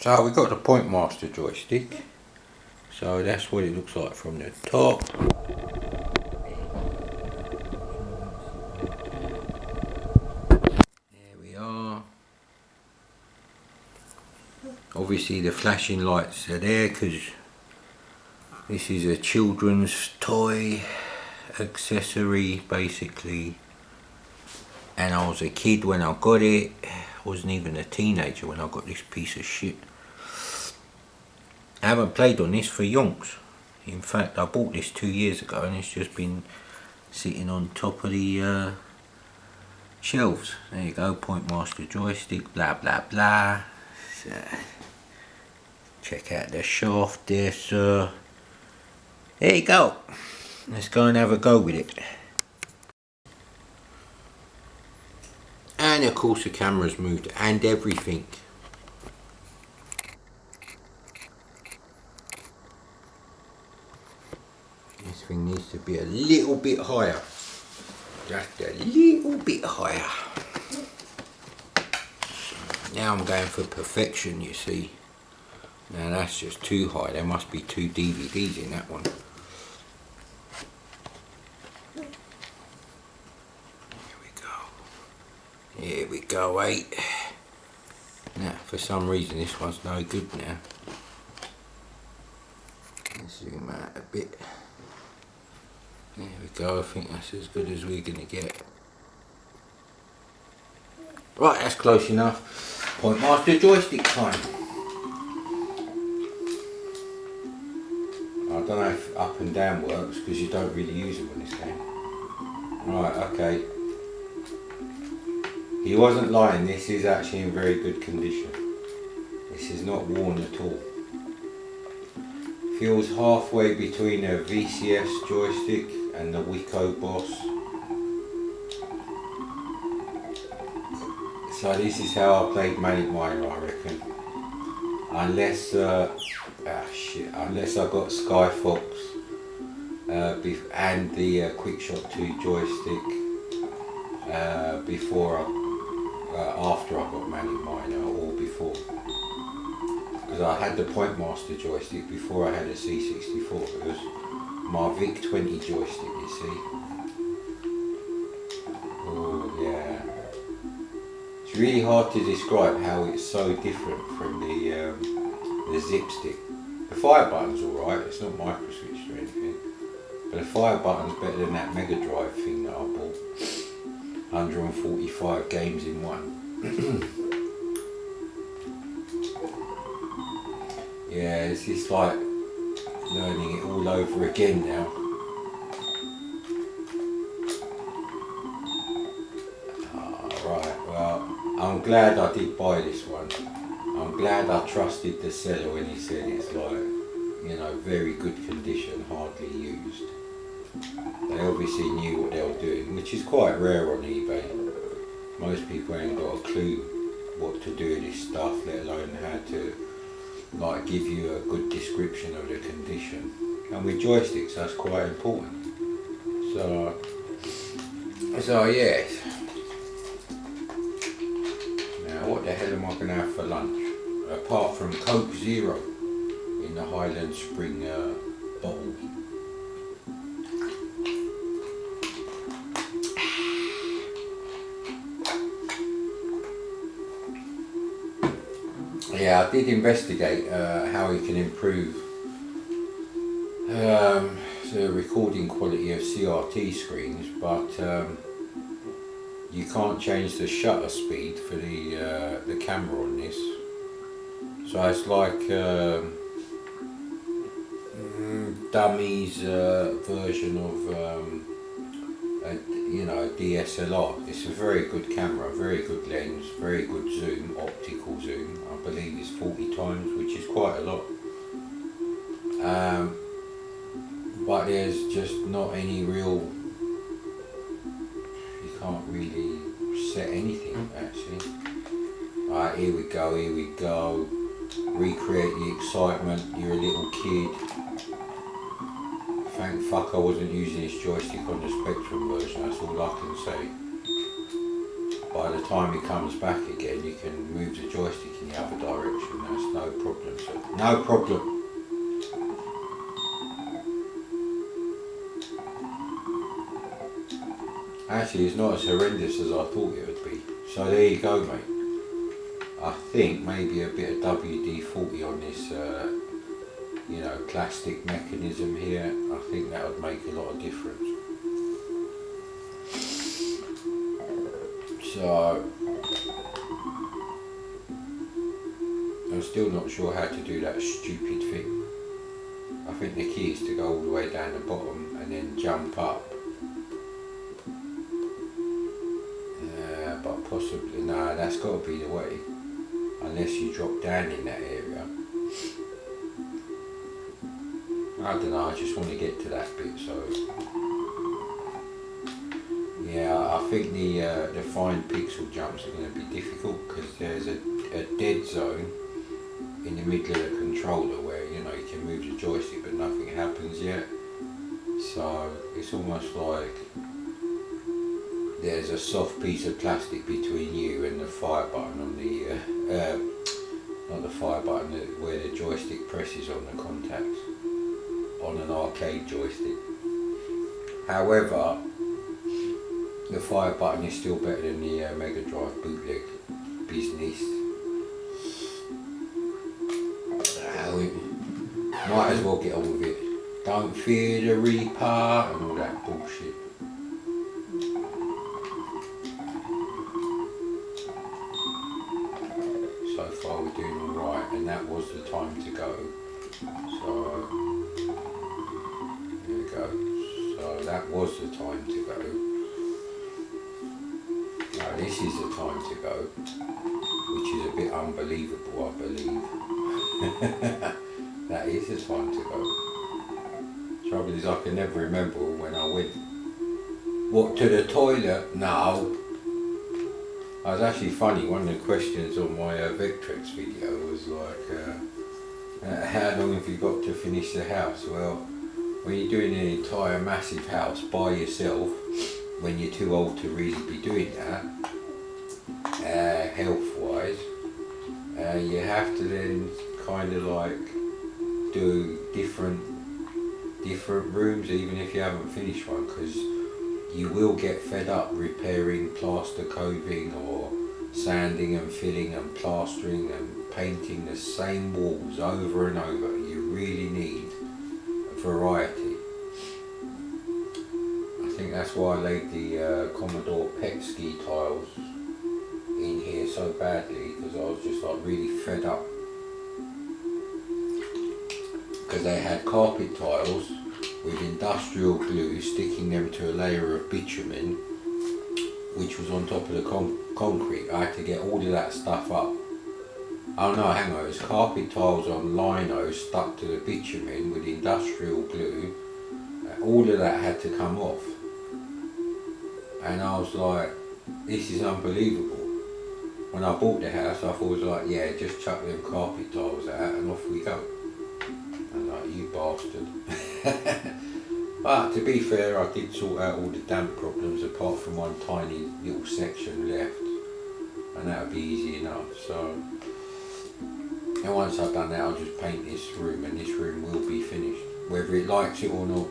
So we've got the Pointmaster joystick. So that's what it looks like from the top. There we are. Obviously the flashing lights are there because this is a children's toy accessory basically, and I was a kid when I got it. I wasn't even a teenager when I got this piece of shit. I haven't played on this for yonks. In fact, I bought this 2 years ago and it's just been sitting on top of the shelves. There you go, Pointmaster joystick, blah blah blah. So, check out the shaft there, sir. There you go. Let's go and have a go with it. And of course the camera's moved and everything. This thing needs to be a little bit higher. Just a little bit higher. Now I'm going for perfection, you see. Now that's just too high. There must be 2 DVDs in that one. Here we go, 8. Now, for some reason this one's no good now. Let's zoom out a bit. There we go, I think that's as good as we're going to get. Right, that's close enough. Pointmaster joystick time. I don't know if up and down works because you don't really use them in this game. Right, okay. He wasn't lying, this is actually in very good condition. This is not worn at all. Feels halfway between a VCS joystick and the Wiko Boss. So this is how I played Manic Miner, I reckon. Unless, unless I got Sky Fox and the Quickshot 2 joystick after I got Manic Miner, or before. Because I had the Pointmaster joystick before I had a C64. It was my VIC-20 joystick, you see. Oh yeah. It's really hard to describe how it's so different from the zip stick. The fire button's alright, it's not micro switched or anything. But the fire button's better than that Mega Drive thing that I bought. 145 games in one. Yeah, it's just like learning it all over again now. Right, well, I'm glad I did buy this one. I'm glad I trusted the seller when he said it's like, you know, very good condition, hardly used. They obviously knew what they were doing, which is quite rare on eBay. Most people ain't got a clue what to do with this stuff, let alone how to like give you a good description of the condition. And with joysticks that's quite important. So yeah. Now what the hell am I gonna have for lunch? Apart from Coke Zero in the Highland Spring bottle. Yeah, I did investigate how you can improve the recording quality of CRT screens, but you can't change the shutter speed for the camera on this. So it's like dummy's version of you know, a DSLR. It's a very good camera, very good lens, very good zoom, optical zoom. I believe it's 40 times, which is quite a lot. But there's just not any real, you can't really set anything actually. Alright, here we go. Recreate the excitement, you're a little kid. Thank fuck I wasn't using this joystick on the Spectrum version, that's all I can say. By the time he comes back again, you can move the joystick in the other direction, that's no problem, sir. No problem. Actually, it's not as horrendous as I thought it would be. So there you go, mate. I think maybe a bit of WD-40 on this, you know, plastic mechanism here. I think that would make a lot of difference. So I'm still not sure how to do that stupid thing. I think the key is to go all the way down the bottom and then jump up. But possibly, no, that's got to be the way. Unless you drop down in that area. I don't know, I just want to get to that bit, so... Yeah, I think the fine pixel jumps are going to be difficult because there's a dead zone in the middle of the controller where, you know, you can move the joystick but nothing happens yet. So it's almost like there's a soft piece of plastic between you and the fire button on the, not the fire button, where the joystick presses on the contacts on an arcade joystick. However, the fire button is still better than the Mega Drive bootleg business. We might as well get on with it. Don't fear the Reaper and all that bullshit. So far we're doing alright, and that was the time to go. So there we go. So that was the time to go. Now this is the time to go, which is a bit unbelievable, I believe. That is the time to go. Trouble is I can never remember when I went. What, to the toilet? No. It was actually funny, one of the questions on my Vectrex video was like, how long have you got to finish the house? Well, when you're doing an entire massive house by yourself, when you're too old to really be doing that, health-wise, you have to then kind of like do different rooms even if you haven't finished one, because you will get fed up repairing plaster coving or sanding and filling and plastering and painting the same walls over and over. You really need variety. I think that's why I laid the Commodore PET ski tiles in here so badly, because I was just like really fed up. Because they had carpet tiles with industrial glue, sticking them to a layer of bitumen which was on top of the concrete. I had to get all of that stuff up. Oh no, hang on, it was carpet tiles on lino stuck to the bitumen with industrial glue. All of that had to come off. And I was like, this is unbelievable. When I bought the house, I thought it was like, yeah, just chuck them carpet tiles out and off we go. I'm like, you bastard. But to be fair, I did sort out all the damp problems apart from one tiny little section left, and that would be easy enough. So, and once I've done that, I'll just paint this room, and this room will be finished, whether it likes it or not.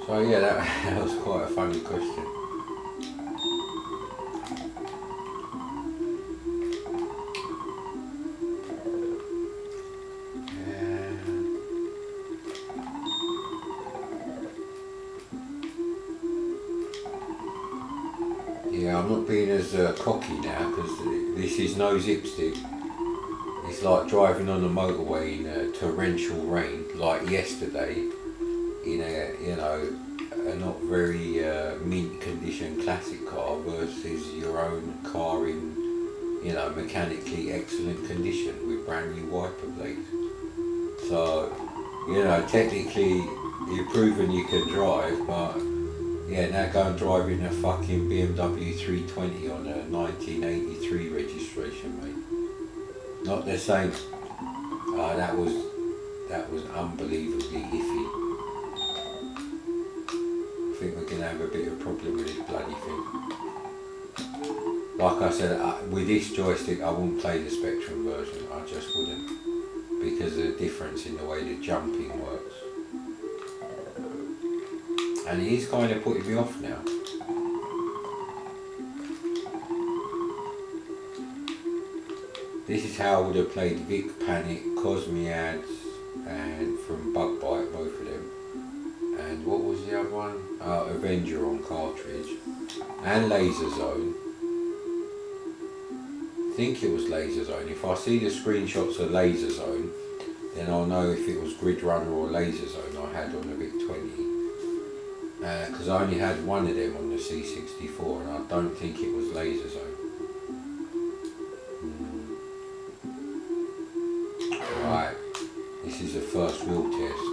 So yeah, that was quite a funny question. Yeah, I'm not being as cocky now because this is no zipstick. It's like driving on the motorway in torrential rain, like yesterday, in a, you know, a not very mint condition classic car versus your own car in, you know, mechanically excellent condition with brand new wiper blades. So, you know, technically you've proven you can drive, but yeah, now go and drive in a fucking BMW 320 on a 1983 registration, mate. Not the same. That was unbelievably iffy. I think we're going to have a bit of a problem with this bloody thing. Like I said, with this joystick I wouldn't play the Spectrum version, I just wouldn't, because of the difference in the way the jumping works. And it is kind of putting me off now. This is how I would have played Vic Panic, Cosmiads, and from Bug Bite, both of them. And what was the other one? Avenger on cartridge. And Laser Zone. I think it was Laser Zone. If I see the screenshots of Laser Zone, then I'll know if it was Grid Runner or Laser Zone I had on the Vic 20. Because I only had one of them on the C64, and I don't think it was Laser Zone. Right, this is the first real test.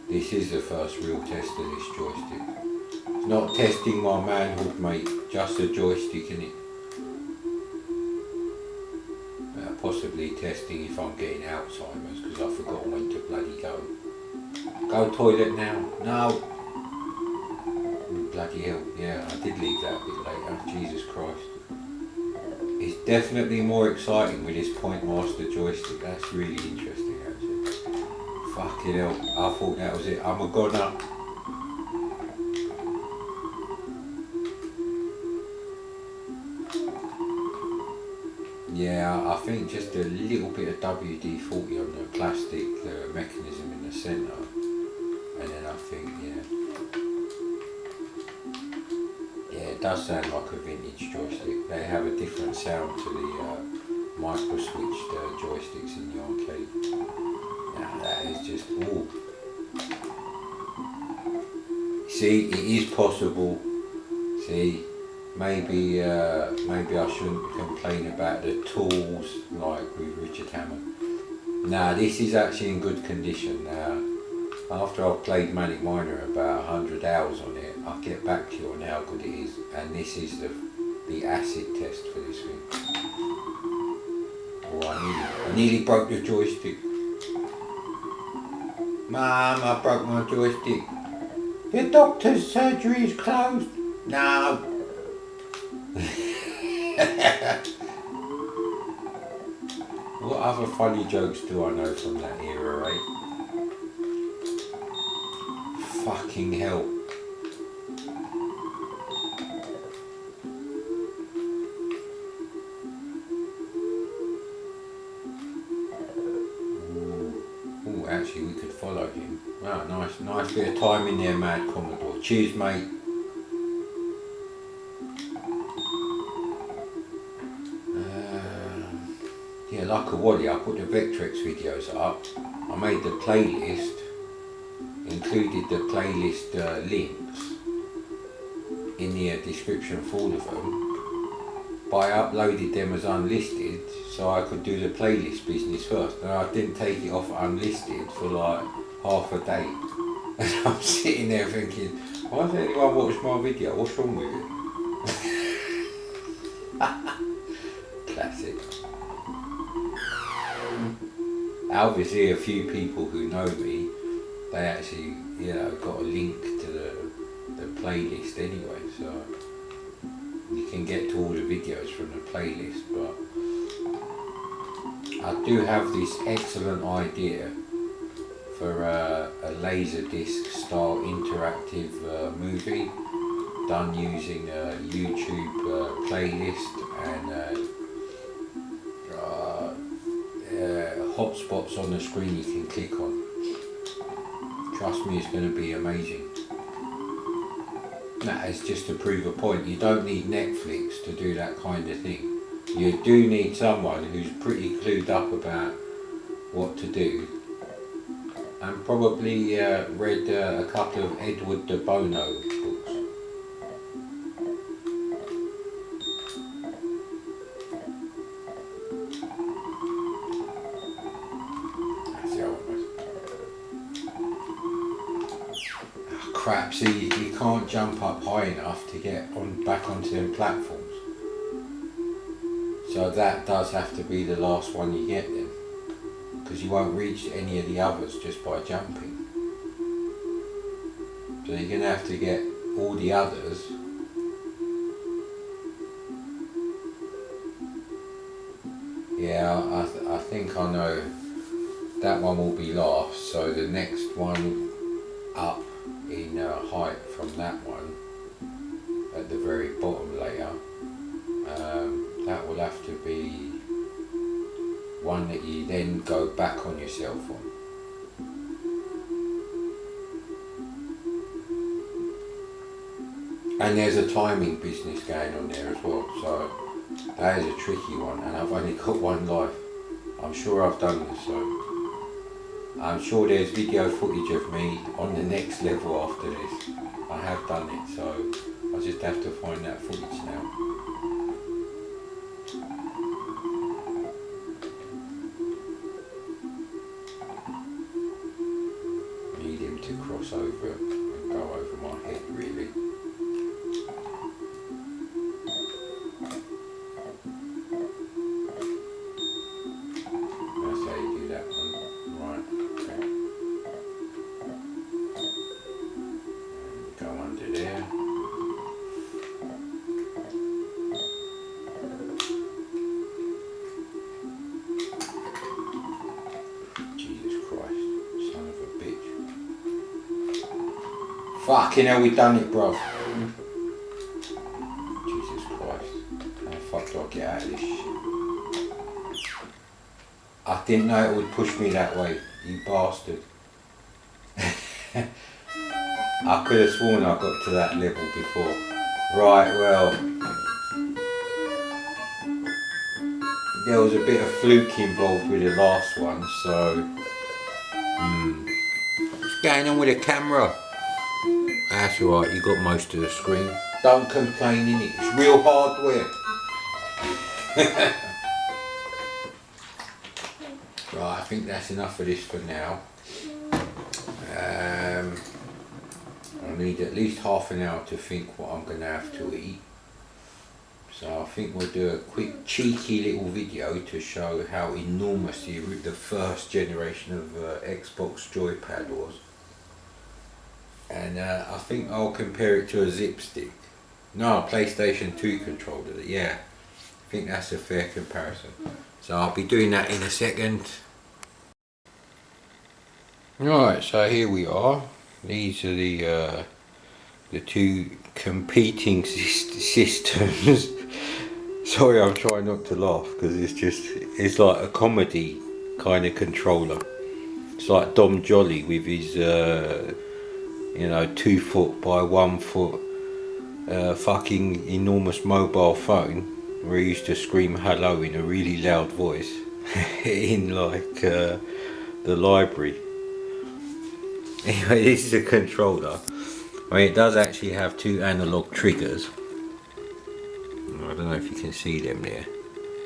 This is the first real test of this joystick. It's not testing my manhood, mate, just a joystick in it. Possibly testing if I'm getting Alzheimer's because I've forgotten when to bloody go. Go toilet now. No! Bloody hell, yeah, I did leave that a bit later. Jesus Christ. It's definitely more exciting with this Pointmaster joystick. That's really interesting actually. Fucking hell, I thought that was it. I'm a goner. Yeah, I think just a little bit of WD-40 on the plastic mechanism in the centre, and then I think, yeah, it does sound like a vintage joystick. They have a different sound to the micro-switched joysticks in the arcade. Now that is just, ooh. See, it is possible. See. Maybe I shouldn't complain about the tools like with Richard Hammond. Now this is actually in good condition. Now after I've played Manic Miner about 100 hours on it, I'll get back to you on how good it is, and this is the acid test for this thing. Oh, I nearly broke the joystick. Mum, I broke my joystick. Your doctor's surgery is closed. No. What other funny jokes do I know from that era, right? Fucking hell. Ooh, actually we could follow him. Wow, nice bit of time in there, Mad Commodore. Cheers, mate. Yeah, like a Wally, I put the Vectrex videos up. I made the playlist, included the playlist links in the description for all of them. But I uploaded them as unlisted so I could do the playlist business first. And I didn't take it off unlisted for like half a day. And I'm sitting there thinking, why hasn't anyone watched my video? What's wrong with it? Classic. Obviously a few people who know me, they actually, got a link to the playlist anyway, so you can get to all the videos from the playlist. But I do have this excellent idea for a Laserdisc style interactive movie done using a YouTube playlist and hotspots on the screen you can click on. Trust me, it's going to be amazing. That is just to prove a point. You don't need Netflix to do that kind of thing. You do need someone who's pretty clued up about what to do, and probably read a couple of Edward de Bono books. Crap, see, you can't jump up high enough to get back onto them platforms. So that does have to be the last one you get then, because you won't reach any of the others just by jumping. So you're going to have to get all the others. Yeah, I think I know that one will be last, so the next one up in height from that one at the very bottom layer, that will have to be one that you then go back on yourself on. And there's a timing business going on there as well, so that is a tricky one, and I've only got one life. I'm sure I've done this, so I'm sure there's video footage of me on the next level after this. I have done it, so I just have to find that footage now. Need him to cross over and go over my head, really. That's how you do that one. Right, okay. And go under there. Jesus Christ, son of a bitch. Fucking hell, we done it, bro. Jesus Christ. How the fuck do I get out of this shit? I didn't know it would push me that way, you bastard. I could have sworn I got to that level before. Right, well, there was a bit of fluke involved with the last one, so what's going on with the camera? That's alright, you got most of the screen. Don't complain, innit? It's real hardware. Right, I think that's enough of this for now. I need at least half an hour to think what I'm going to have to eat. So I think we'll do a quick cheeky little video to show how enormous the first generation of Xbox joypad was. And I think I'll compare it to a zip stick. No, a PlayStation 2 controller, yeah. I think that's a fair comparison. So I'll be doing that in a second. Right, so here we are. These are the two competing systems. Sorry, I'm trying not to laugh because it's like a comedy kind of controller. It's like Dom Jolly with his 2 foot by 1 foot fucking enormous mobile phone where he used to scream hello in a really loud voice in like the library. Anyway, this is a controller. I mean, it does actually have 2 analog triggers. I don't know if you can see them there.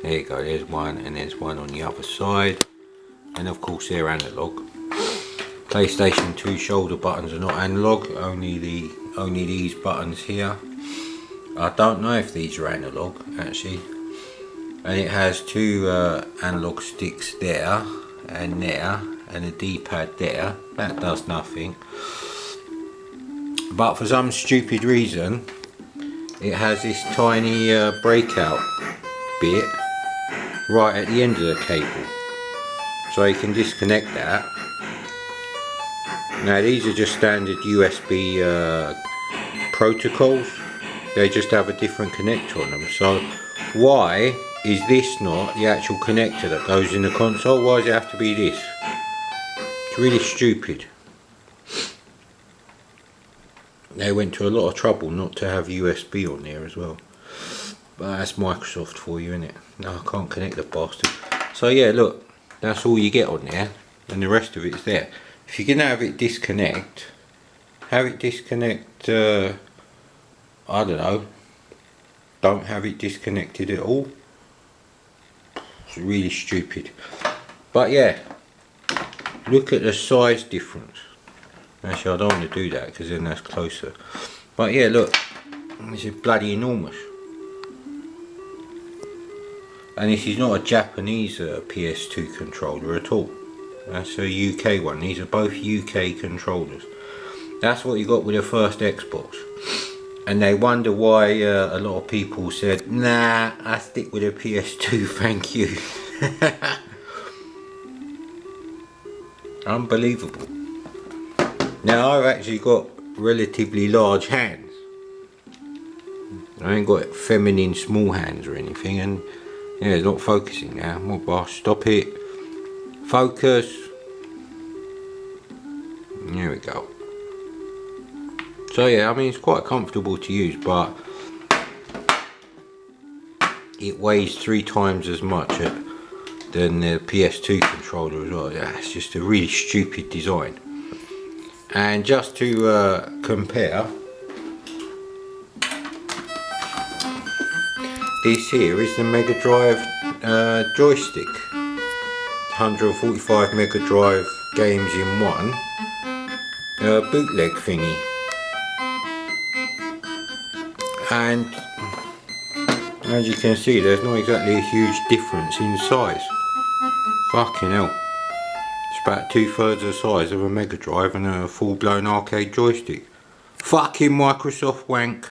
There you go, there's one and there's one on the other side. And of course they're analog. PlayStation 2 shoulder buttons are not analog, only these buttons here. I don't know if these are analog actually. And it has 2 analog sticks there and there, and a D-pad there. That does nothing. But for some stupid reason it has this tiny breakout bit right at the end of the cable, so you can disconnect that. Now these are just standard USB protocols, they just have a different connector on them. So why is this not the actual connector that goes in the console? Why does it have to be this? It's really stupid. They went to a lot of trouble not to have USB on there as well. But that's Microsoft for you, isn't it? No, I can't connect the bastard. So yeah, look, that's all you get on there, and the rest of it's there. If you're gonna have it disconnect, I don't know, don't have it disconnected at all. It's really stupid. But yeah, look at the size difference. Actually, I don't want to do that because then that's closer. But yeah, look, this is bloody enormous. And this is not a Japanese PS2 controller at all. That's a UK one. These are both UK controllers. That's what you got with the first Xbox. And they wonder why a lot of people said, nah, I stick with a PS2, thank you. Unbelievable. Now I've actually got relatively large hands. I ain't got feminine small hands or anything, and yeah, it's not focusing now. More boss, stop it. Focus. There we go. So yeah, I mean it's quite comfortable to use, but it weighs 3 times as much than the PS2 controller as well. Yeah, it's just a really stupid design. And just to compare, this here is the Mega Drive joystick. 145 Mega Drive games in one bootleg thingy. And as you can see, there's not exactly a huge difference in size. Fucking hell. It's about 2/3 the size of a Mega Drive and a full-blown arcade joystick. Fucking Microsoft wank.